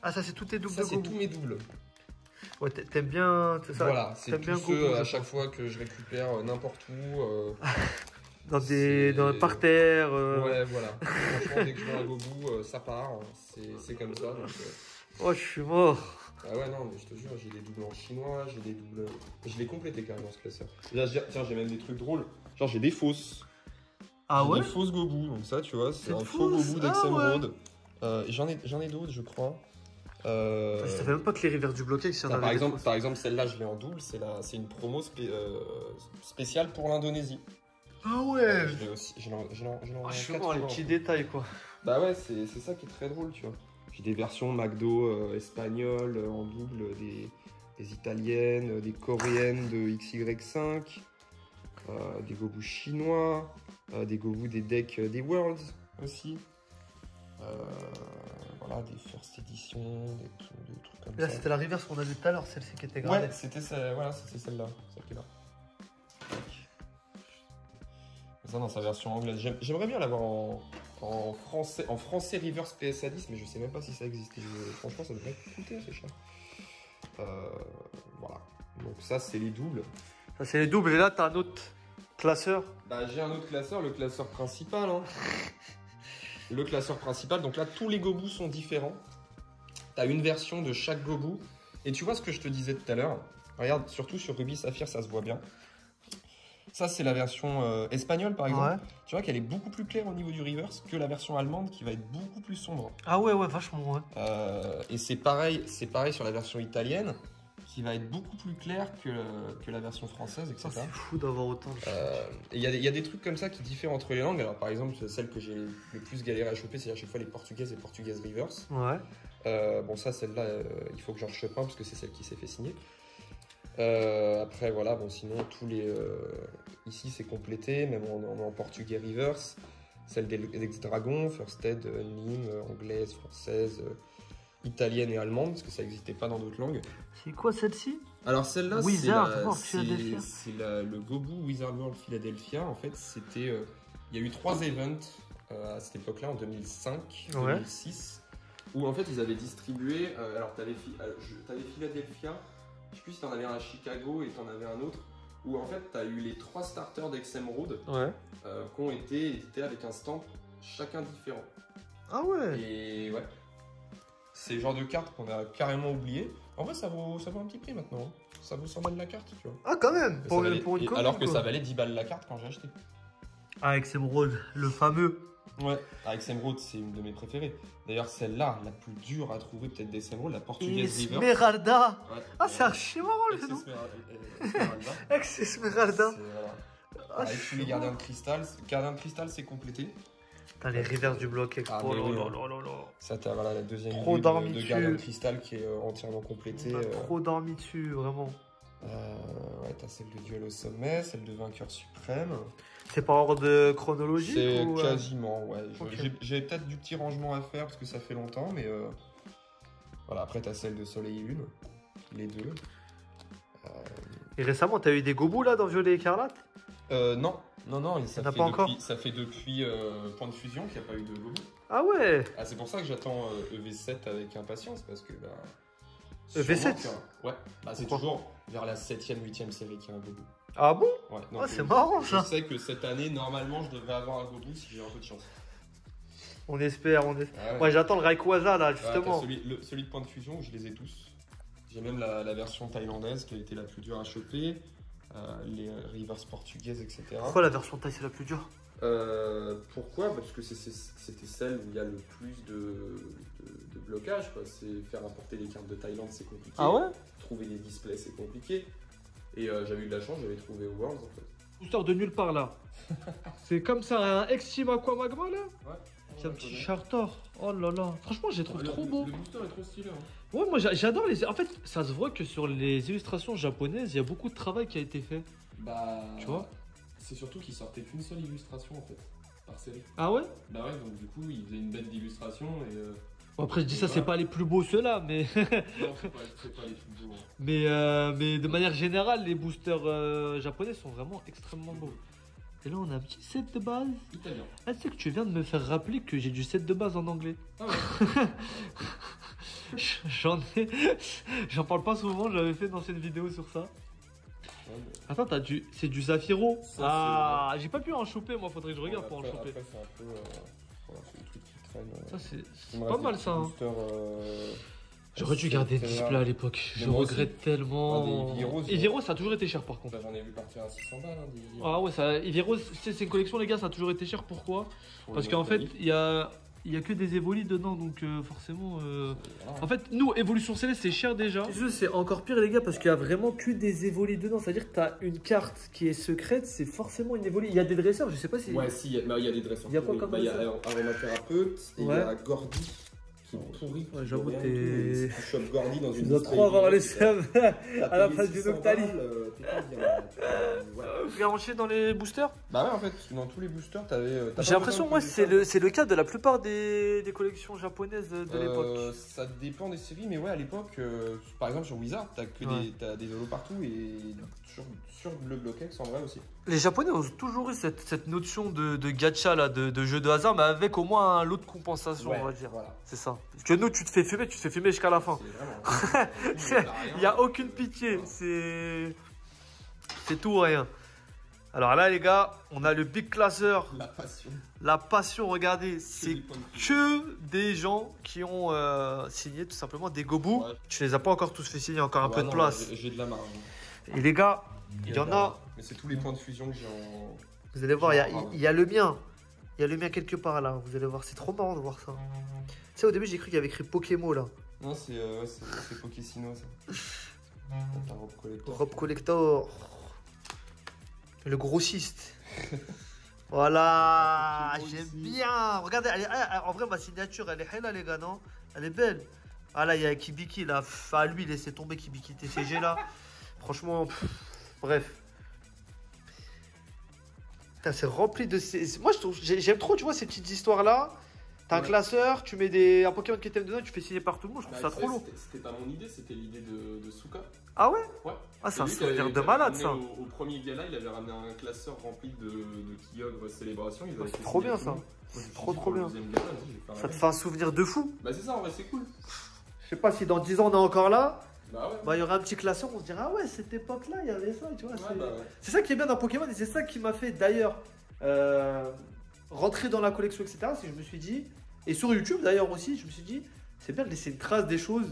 Ah, ça, c'est tous tes doubles Ça, de c'est Gobo. tous mes doubles. Ouais, t'aimes bien, c'est ça? Voilà, c'est t'aimes tous bien ceux Gobo, à je chaque pense. fois que je récupère n'importe où. Dans c'est- un parterre. Ouais, voilà. Franchement, dès que je vois un Gobu, ça part. C'est comme ça. Donc, Oh, je suis mort. Ah ouais, non, mais je te jure, j'ai des doubles en chinois, j'ai des doubles... Je l'ai complété carrément ce classeur. Là, tiens, j'ai même des trucs drôles. Genre, j'ai des fausses. Ah J'ai ouais? des fausses Gobu, donc ça, tu vois, c'est Des un faux fausses, Gobu ah d'Exemeraude. J'en ai d'autres, je crois. Je savais même pas que les rivers du bloqué, s'il y en avait des fausses. Par exemple, celle-là, je l'ai en double. C'est une promo spéciale pour l'Indonésie. Ah ouais. Je l'ai aussi. Je l'ai en Ah, je suis 80. mort, les petits détails, quoi. Bah ouais, c'est ça qui est très drôle, tu vois. J'ai des versions McDo espagnoles en double, des italiennes, des coréennes de XY5, des Gobu chinois, des Gobu des decks des Worlds aussi. Voilà, des First Edition, des trucs comme Là, ça. c'était la reverse qu'on a vu tout à l'heure, celle-ci qui était Ouais, gradée. c'était voilà, c'est celle-là, celle qui est là. Ça dans sa version anglaise. J'aimerais bien l'avoir en français reverse PSA10, mais je sais même pas si ça existe. Franchement, ça devrait coûter assez cher. Voilà. Donc ça, c'est les doubles. Ça, c'est les doubles, et là, t'as un autre classeur. Bah, j'ai un autre classeur, le classeur principal. Hein. Le classeur principal. Donc là, tous les Gobu sont différents. T'as une version de chaque Gobu. Et tu vois ce que je te disais tout à l'heure. Regarde, surtout sur Ruby Saphir, ça se voit bien. Ça, c'est la version espagnole, par exemple. Ouais. Tu vois qu'elle est beaucoup plus claire au niveau du reverse que la version allemande qui va être beaucoup plus sombre. Ah ouais, vachement, ouais. Et c'est pareil sur la version italienne qui va être beaucoup plus claire que la version française, etc. C'est fou d'avoir autant de... Et il y a des trucs comme ça qui diffèrent entre les langues. Alors par exemple, celle que j'ai le plus galéré à choper, c'est à chaque fois les portugaises et portugaises reverse. Ouais. Bon ça, celle-là, il faut que j'en chope un parce que c'est celle qui s'est fait signer. Après voilà, bon sinon tous les ici c'est complété, même en portugais reverse, celle des dragons, First Aid, Nîmes, anglaise, française, italienne et allemande parce que ça n'existait pas dans d'autres langues. C'est quoi celle-ci? Alors celle-là Wizard World Philadelphia. c'est le Gobu Wizard World Philadelphia. En fait c'était il y a eu 3 events à cette époque-là en 2005, Ouais. 2006 où en fait ils avaient distribué alors t'avais Philadelphia. Je sais plus si t'en avais un à Chicago et t'en avais un autre, où en fait t'as eu les 3 starters d'Exemeraude Ouais. qui ont été édités avec un stamp chacun différent. Ah ouais. Et ouais, c'est le genre de carte qu'on a carrément oublié. En vrai, ça vaut un petit prix maintenant. Hein. Ça vaut 100 balles la carte, tu vois. Ah, quand même, Ça pour valait- une commune, alors que quoi. ça valait 10 balles la carte quand j'ai acheté. Ah, avec Emerald, le fameux. Ouais, Exemeraude, c'est une de mes préférées. D'ailleurs, celle-là, la plus dure à trouver peut-être d'Exemeraude, la portugaise River. Esmeralda. Ouais. Ah, c'est archi marrant le nom. Esmeralda. Ex-Esmeralda. Voilà. Ah, Avec je tous les suis gardiens de cristal. Gardien de cristal, c'est complété. T'as les rivers du bloc ex. Ah, Oh mais là oui, là hein. là là là. Ça, t'as voilà, la deuxième Trop vue dormi de dessus. gardien de cristal qui est entièrement complétée. On a trop dormi dessus, vraiment. Ouais, t'as celle de duel au sommet, celle de vainqueur suprême. C'est par ordre chronologique C'est ou... quasiment, ouais. Ok. J'ai peut-être du petit rangement à faire parce que ça fait longtemps, mais voilà. Après, t'as celle de soleil et lune, les deux. Et récemment, t'as eu des gobos là dans Violet Écarlate? Non, ça T'en as fait pas encore ça fait depuis Point de Fusion qu'il n'y a pas eu de gobo. Ah ouais. Ah, c'est pour ça que j'attends EV7 avec impatience parce que bah. EV7? sûrement que- Ouais, bah, c'est Pourquoi toujours vers la 7ème, 8ème série qu'il y a un gobo. Ah bon? Ouais, donc, Ah, c'est marrant je ça. sais que cette année, normalement, je devrais avoir un gobo si j'ai un peu de chance. On espère, on espère. Ah ouais. Moi j'attends le Rayquaza là, Ouais, justement. t'as celui de Point de Fusion, je les ai tous. J'ai même la version thaïlandaise qui a été la plus dure à choper, les rivers portugaises, etc. Pourquoi la version taille c'est la plus dure? Pourquoi? Parce que c'était celle où il y a le plus de blocage, quoi. C'est faire importer les cartes de Thaïlande, c'est compliqué. Ah ouais? Trouver des displays, c'est compliqué. Et j'avais eu de la chance, j'avais trouvé au Worlds en fait. Booster de nulle part là. C'est comme ça, un Extreme Aqua Magma là. Ouais. C'est un petit Charter. Oh là là. Franchement, je les trouve trop beaux. Le booster est trop stylé. Hein. Ouais, moi j'adore les. En fait, ça se voit que sur les illustrations japonaises, il y a beaucoup de travail qui a été fait. Bah. Tu vois? C'est surtout qu'ils sortaient qu'une seule illustration en fait, par série. Ah ouais? Bah ouais, donc du coup, ils faisaient une bête d'illustration et. Bon, après, je dis Et ça, voilà. c'est pas les plus beaux ceux-là, mais. Non, c'est pas les plus beaux. Hein. mais de manière générale, les boosters japonais sont vraiment extrêmement beaux. Et là, on a un petit set de base. Italien. Ah, tu sais que tu viens de me faire rappeler que j'ai du set de base en anglais. Ah ouais. J'en parle pas souvent, j'avais fait dans cette vidéo sur ça. Ouais, mais... Attends, c'est du Zafiro. Ça, Ah, j'ai pas pu en choper, moi, faudrait que je regarde Ouais, pour en après, choper. Après, c'est un peu. Voilà, c'est le truc qui traîne. Ça, c'est Il me pas reste mal des ça. Hein. boosters, J'aurais dû garder le display à l'époque. Je moi regrette tellement. Ah, des Eevee Eevee ça a toujours été cher par contre. Bah, j'en ai vu partir à 600 balles. Hein, des... Ah ouais, ça, Eevee c'est une collection, les gars, ça a toujours été cher. Pourquoi? Parce qu'en fait, il y a que des évolis dedans, donc forcément. Voilà. En fait, nous, Évolution Céleste, c'est cher déjà. Ce jeu, c'est encore pire, les gars, parce qu'il y a vraiment que des évolis dedans. C'est-à-dire que t'as une carte qui est secrète, c'est forcément une évolie. Il y a des dresseurs, je sais pas si. Ouais, si, il y a des dresseurs. Il y a quoi comme il y a dresseur? Aromathérapeute et il y Ouais. a Gordy qui est pourri. Ouais, j'avoue, Rien t'es- du tout, et si tu chopes Gordy dans Tu une dois display trop avoir les vidéo, seums t'as à la payé place du 600 Noctali. balles, t'es pas bien, là, ouais. Tu vas enchaîner dans les boosters? Bah ouais, en fait, dans tous les boosters, t'avais. J'ai l'impression, moi, c'est le cas de la plupart des collections japonaises de l'époque. Ça dépend des séries, mais ouais, à l'époque, par exemple sur Wizard, t'as Ouais. des holos partout et sur le Bloquex en vrai aussi. Les Japonais ont toujours eu cette notion de gacha, là, de jeu de hasard, mais avec au moins un lot de compensation, on va dire. Voilà. C'est ça. Parce que nous, tu te fais fumer jusqu'à la fin. C'est vraiment. Il n'y a aucune pitié. C'est tout ou rien. Alors là, les gars, on a le Big Classer. La passion. La passion, regardez, c'est des points de que des gens qui ont signé tout simplement des gobus. Ouais. Tu les as pas encore tous fait signer, encore un Ouais, peu de non, place. J'ai de la marge. Et les gars, il y en a. Mais c'est tous les points de fusion que j'ai en. Vous allez voir, il y a le mien. Il y a le mien quelque part là. Vous allez voir, c'est trop marrant de voir ça. Tu sais, au début, j'ai cru qu'il y avait écrit Pokémon là. Non, c'est Pokésino ça. T'as Rob Collector. Rob Collector. Le grossiste. Voilà, Le petit j'aime grossiste. bien. Regardez, en vrai, ma signature, elle est là, les gars, non? Elle est belle. Ah là, il y a Kibiki là. Ah, lui, laissez tomber Kibiki TCG là. Franchement, bref. Putain, c'est rempli de ces. Moi, j'aime trop, tu vois, ces petites histoires là. T'as un Ouais. classeur, tu mets un Pokémon que t'aimes dedans, tu fais signer par tout le monde. Je trouve Bah, ça trop lourd. C'était pas mon idée, c'était l'idée de Suka. Ah ouais? Ouais. Ah, c'est un lui qui souvenir avait- de qui avait malade ramené ça. Au premier gala, il avait ramené un classeur rempli de Kyogre Célébration. Ils avaient c'est fait trop signer bien, à tout ça. le monde. Moi, je me suis Trop, dit, trop pour le bien. deuxième gala, vas-y, je vais faire Ça la te même. fait un souvenir de fou. Bah c'est ça, en vrai, c'est cool. Je sais pas si dans 10 ans on est encore là. Bah ouais. Bah, il y aura un petit classeur, on se dira, ah ouais, cette époque-là, il y avait ça, tu vois. Ouais, c'est... bah ouais. c'est ça qui est bien dans Pokémon et c'est ça qui m'a fait d'ailleurs rentrer dans la collection, etc. C'est que je me suis dit, et sur YouTube d'ailleurs aussi, je me suis dit, c'est bien de laisser une trace des choses.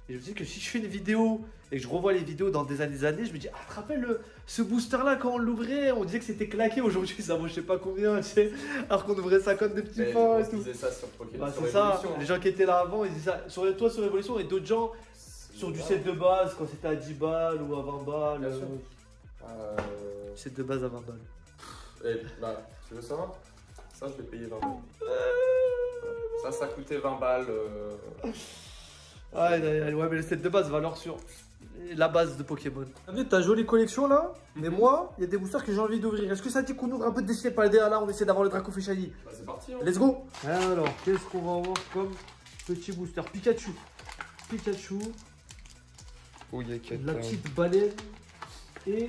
Et je me dis que si je fais une vidéo et que je revois les vidéos dans des années, je me dis, ah, tu te rappelles ce booster-là quand on l'ouvrait, on disait que c'était claqué, aujourd'hui ça vaut je sais pas combien, tu sais, alors qu'on ouvrait ça comme des petits Mais pains je et pense tout. qu'ils faisaient ça sur Pokémon. Bah, sur c'est ça, Evolution, les hein. gens qui étaient là avant, ils disaient ça. Toi sur Evolution et d'autres gens sur du set de base, quand c'était à 10 balles ou à 20 balles. Bien sûr. Set de base à 20 balles. Eh, bah, tu veux savoir? Ça, je vais payer 20 balles. Ça coûtait 20 balles. Ouais, mais le set de base, valeur sur la base de Pokémon. T'as jolie collection là, mais moi, il y a des boosters que j'ai envie d'ouvrir. Est-ce que ça dit qu'on ouvre un peu de dessinée par le là, on essaie d'avoir le Draco Shiny? Bah, c'est parti. Hein. Let's go. Alors, qu'est-ce qu'on va avoir comme petit booster? Pikachu. Oh, il y a 4. La petite baleine et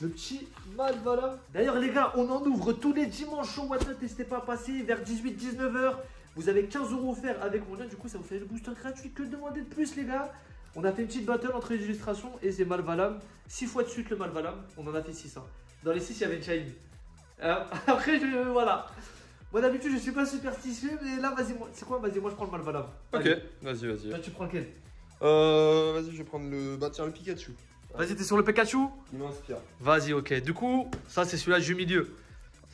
le petit Malvala. D'ailleurs les gars, on en ouvre tous les dimanches au matin, n'hésitez pas à passer vers 18-19h. Vous avez 15 € offerts avec mon lien, du coup ça vous fait le booster gratuit. Que demander de plus les gars? On a fait une petite battle entre les illustrations et c'est Malvalam. 6 fois de suite le Malvalam, on en a fait 6. Hein. Dans les 6 il y avait une shiny. Après voilà. Moi d'habitude je suis pas superstitieux, mais là vas-y, c'est quoi? Vas-y, moi je prends le Malvalam. Ok, Allez. vas-y. Toi tu prends lequel? Vas-y, je vais prendre le. Bah, tiens, le Pikachu. Vas-y, t'es sur le Pikachu? Il m'inspire. Vas-y, ok. Du coup, ça c'est celui-là du milieu.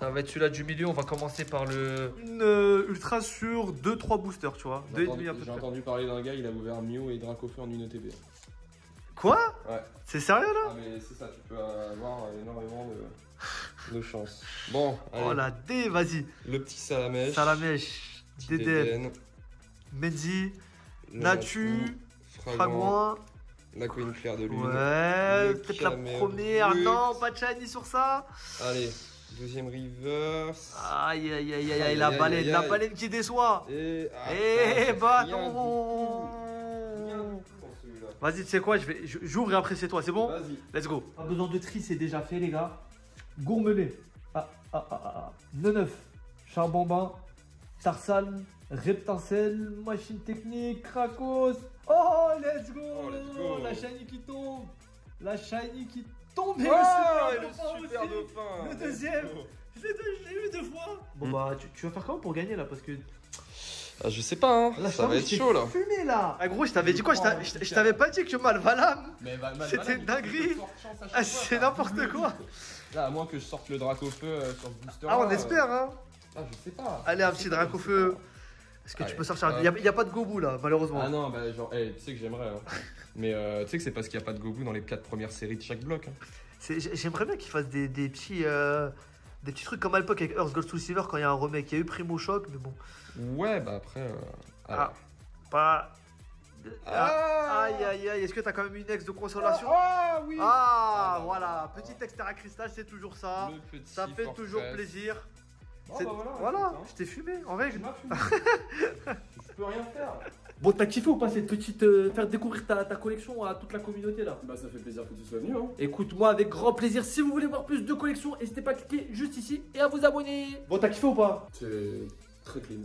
Ça va être celui-là du milieu. On va commencer par une ultra sur 2-3 boosters, tu vois. 2,5 à peu J'ai près. entendu parler d'un gars, il a ouvert Mew et Dracofeu en une ETB. Quoi? Ouais. C'est sérieux là? Ah, mais c'est ça, tu peux avoir énormément de chance. Bon, allez. Oh la D, vas-y. Le petit Salamèche. Salamèche, petit Deden, Menzi, le Natu, Fragouin, Fragouin. la Queen Claire de Lune. Ouais, le peut-être la Cameroun. première. Non, pas de shiny sur ça. Allez, deuxième reverse. Aïe, aïe, aïe, aïe, Aïe, la aïe, baleine, aïe, la aïe. baleine qui déçoit. Et Eh bah rien du non. tout. Rien du tout dans celui-là. Vas-y, tu sais quoi, j'ouvre et après c'est toi, c'est bon? Vas-y. Let's go. Pas besoin de tri, c'est déjà fait, les gars. Gourmelet. Neuf. Charbambin. Tarsal. Reptincelle. Machine technique. Krakos. Oh, let's go. Oh, let's go. La shiny qui tombe. La shiny qui tombe. Et Oh, le super dauphin aussi. dauphin. Le deuxième. Je l'ai eu 2 fois. Bon bah, tu vas faire comment pour gagner là? Parce que Ah, je sais pas, hein. là, Ça va être chaud là. Fumé là. Ah gros, je t'avais dit quoi? Je t'avais pas dit que Malvalam. Mais C'était une dinguerie. Ah, c'est n'importe quoi. Là, à moins que je sorte le drac au feu sur ce booster. Ah, on espère, hein. Ah, je sais pas. Allez, un petit drac au feu. Est-ce que tu Allez. peux sortir? Il y a pas de Gobu là, malheureusement. Ah non, bah genre, tu sais que j'aimerais. Hein. Mais tu sais que c'est parce qu'il n'y a pas de Gobu dans les 4 premières séries de chaque bloc. Hein. J'aimerais bien qu'ils fassent des petits trucs comme à l'époque avec Earth Gold Soul Silver quand il y a un remake. Il y a eu Primo Shock, mais bon. Ouais, bah après. Ah, pas. Ah. Aïe aïe aïe, est-ce que t'as quand même une ex de consolation? Ah oui. Ah, voilà, petit ex Terra Crystal, c'est toujours ça. Le petit Ça fait Fortress. toujours plaisir. Oh, C'est- bah voilà, écoute, hein. je t'ai fumé en règle. Tu m'as fumé. Je peux rien faire. Bon, t'as kiffé ou pas cette petite. Faire découvrir ta collection à toute la communauté là? Bah ça fait plaisir que tu sois venu. Hein. Écoute, moi avec grand plaisir. Si vous voulez voir plus de collections, n'hésitez pas à cliquer juste ici et à vous abonner. Bon, t'as kiffé ou pas? C'est très clean.